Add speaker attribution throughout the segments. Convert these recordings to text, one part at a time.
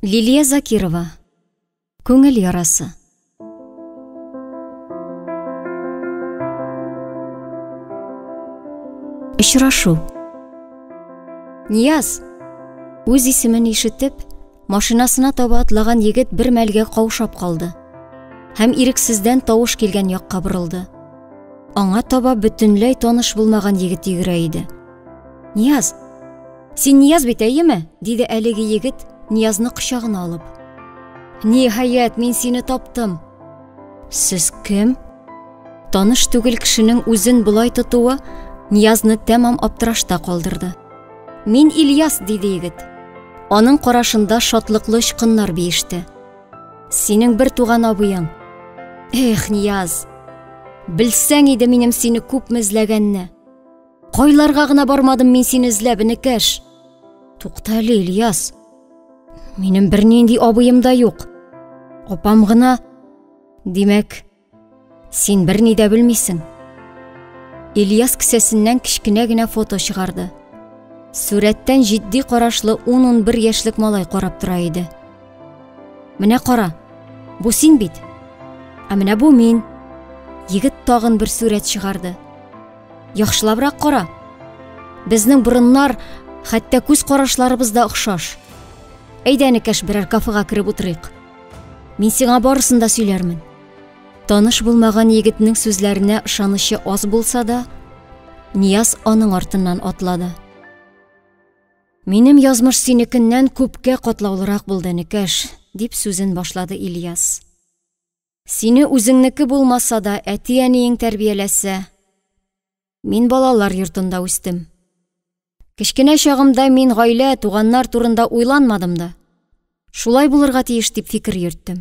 Speaker 1: Лилия Закирова. Көңіл ярасы. Очрашу. Нияз, өз исемен ишетеп, машинасына таба атлаған егет бір мәлге қаушап қалды. Һәм ирексездән тавыш келген якка борылды. Аңа таба бөтенләй таныш булмаган егет йөгерә иде. Нияз, син Нияз бит әйеме? Диде әлеге егет Ниязны құшағына алып. Ниһаят, мин сине таптым. Сез кем? Таныш түгел кешенең үзен булай тотуы Ниязны тәмам аптырашта калдырды. Мин Ильяс, диде егет. Аның карашында шатлыклы очкыннар биеште. Синең бер туган абыең. Эх, Нияз, белсәң иде минем сине күп эзләгәнне. Кайларга гына бармадым мин сине эзләп, инекәш. Тукта әле, Ильяс. Минем бер нинди абыем да юк. Апам гына. Димәк, син бер ни дә белмисең. Ильяс кесәсеннән кичкенә генә фото чыгарды. Сурәттән җитди карашлы 10-11 яшьлек малай карап тора иде. Менә кара, бу син бит. Ә менә бу мин. Егет тагын бер сурәт чыгарды. Яхшылабрак кара. Безнең борыннар, хәтта күз карашларыбыз да охшаш. Әйдә, инекәш, берәр кафега кирип утырыйк. Мин сиңа барысын да сөйләрмен. Таныш булмаган егетнең сүзләренә ышанычы аз булса да, Нияз аның артыннан атлады. Минем язмыш синекеннән күпкә катлаулырак булды, инекәш, дип сүзен башлады Ильяс. Сине үзеңнеке булмаса да әти-әниең тәрбияләсә. Мин балалар йортында үстем. Кечкенә чагымда мин гаилә, туганнар турында уйланмадым да. Шулай булырга тиеш дип фикер йөрттем.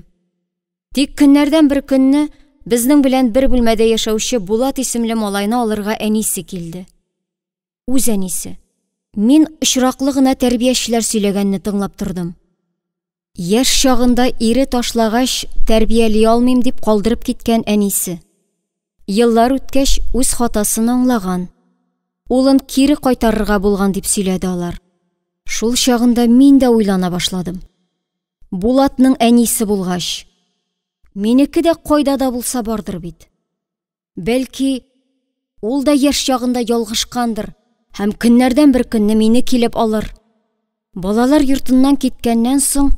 Speaker 1: Тик көннәрдән бер көнне безнең белән бер бүлмәдә яшәүче Булат исемле малайны алырга әнисе килде. Үз әнисе. Мин очраклы гына тәрбиячеләр сөйләгәнне тыңлап тордым. Яшь чагында ире ташлагач тәрбияли алмыйм дип калдырып киткән әнисе. Еллар үткәч үз хатасын аңлаган. Улын кире кайтарырга булган дип сөйләде алар. Шул чагында мин дә уйлана башладым. Булатның әнисе булгач, минеке дә кайда да булса бардыр бит. Бәлки, ул да яшь чагында ялгышкандыр, һәм көннәрдән бер көнне мине килеп алыр. Балалар йортыннан киткәннән соң,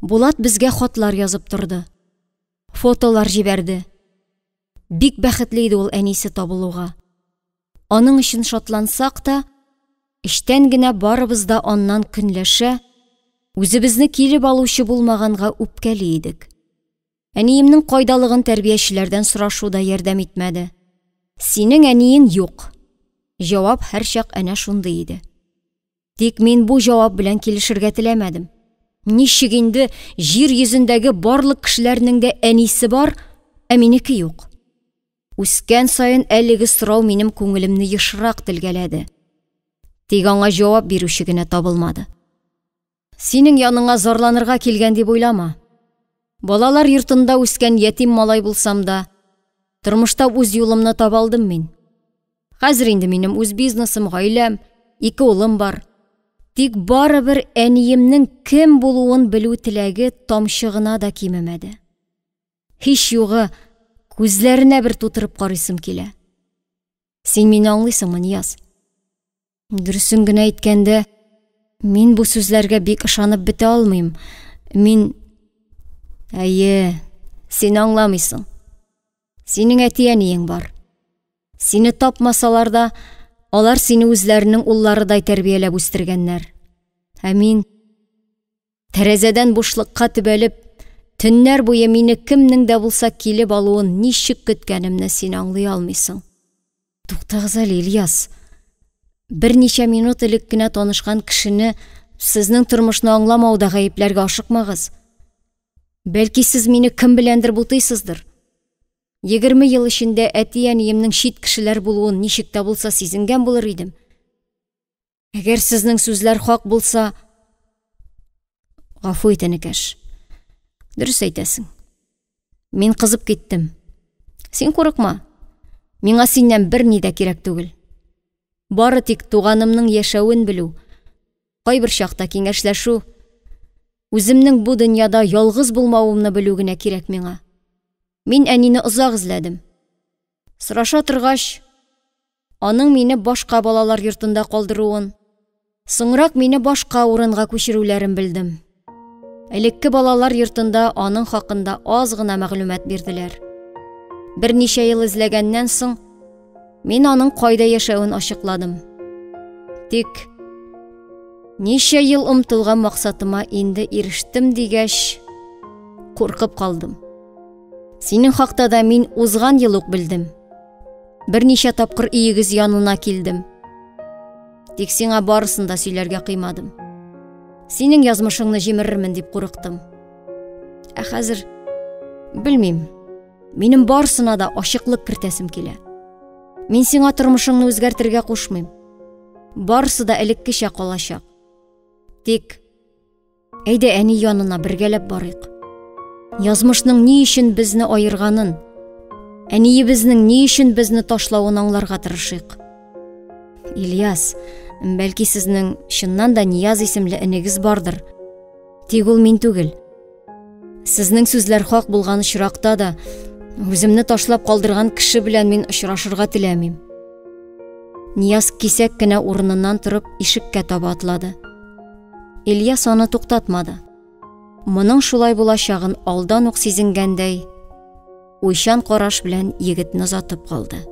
Speaker 1: Булат безгә хатлар язып торды. Фотолар җибәрде. Бик бәхетле иде ул әнисе табылуга. Аның өчен шатлансак та, эштән генә барыбыз да аннан көнләшә, үзебезне килеп алучы булмаганга үпкәли идек. Әниемнең кайдалыгын тәрбиячеләрдән сорашуда ярдәм итмәде. Синең әниең юк. Җавап һәрчак әнә шундый иде. Тик мин бу җавап белән килешергә теләмәдем. Ничек инде җир йөзендәге барлык кешеләрнең дә әнисе бар, ә минеке юк. Үскән сайын әлеге сорау минем күңелемне ешрак телгәләде. Тик аңа җавап бирүче генә табылмады. Синең яныңа зарланырга килгән дип уйлама. Балалар йортында үскән ятим малай булсам да, тормышта үз юлымны таба алдым мин. Хәзер инде минем үз бизнесым, гаиләм, 2 улым бар. Тик барыбер әниемнең кем булуын белү теләге тамчы гына да кимемәде. Һич югы, күзләренә бер тутырып карыйсым килә. Син мине аңлыйсыңмы, Нияз? Дөресен генә әйткәндә, мин бу сүзләргә бик ышанып бетә алмыйм. Мин... Әйе, син аңламыйсың. Синең әти-әниең бар. Сине тапмасалар да, алар сине үзләренең улларыдай тәрбияләп үстергәннәр. Ә мин, тәрәзәдән бушлыкка төбәлеп, төннәр буе мине кемнең дә булса килеп алуын ничек көткәнемне син аңлый алмыйсың. Туктагыз әле, Ильяс. Берничә минут элек кенә танышкан кешене сезнең тормышны аңламауда гаепләргә ашыкмагыз. Бәлки сез мине кем беләндер бутыйсыздыр. 20 ел эчендә әти-әниемнең чит кешеләр булуын ничек тә булса сизенгән булыр идем. Әгәр сезнең сүзләр хак булса, гафу ит, инекәш. Дөрес әйтәсең. Мин кызып киттем. Син курыкма. Миңа синнән бер ни дә кирәк түгел. Бары тик туганымның яшәвен белү, кайбер чакта киңәшләшү. Үземнең бу дөньяда ялгыз булмавымны белү генә кирәк миңа. Мин әнине озак эзләдем. Сораша торгач, аның мине башка балалар йортында калдыруын, соңрак мине башка урынга күчерүләрен белдем. Элекке балалар йортында аның хакында аз гына мәгълүмат бирделәр. Берничә ел эзләгәннән соң, мин аның кайда яшәвен ачыкладым. Тик ничә ел омтылган максатыма инде ирештем дигәч, куркып калдым. Синең хакта да мин узган ел ук белдем. Берничә тапкыр иегез янына килдем. Тик сиңа барысын да сөйләргә кыймадым. Синең язмышыңны җимерермен дип курыктым. Ә хәзер белмим. Минем барысына да ачыклык кертәсем килә. Мин сиңа тормышыңны үзгәртергә кушмыйм. Барысы да элеккечә калачак. Тик әйдә әни янына бергәләп барыйк. Язмышның ни өчен безне аерганын, әниебезнең ни өчен безне ташлавын аңларга тырышыйк. Ильяс, бәлки сезнең чыннан да Нияз исемле энегез бардыр. Тик ул мин түгел. Сезнең сүзләр хак булган очракта да үземне ташлап калдырган кеше белән мин очрашырга теләмим. Нияз кисәк кенә урыныннан торып ишеккә таба атлады. Ильяс аны туктатмады. Моның шулай булачагын алдан ук сизенгәндәй, уйчан караш белән егетне озатып калды.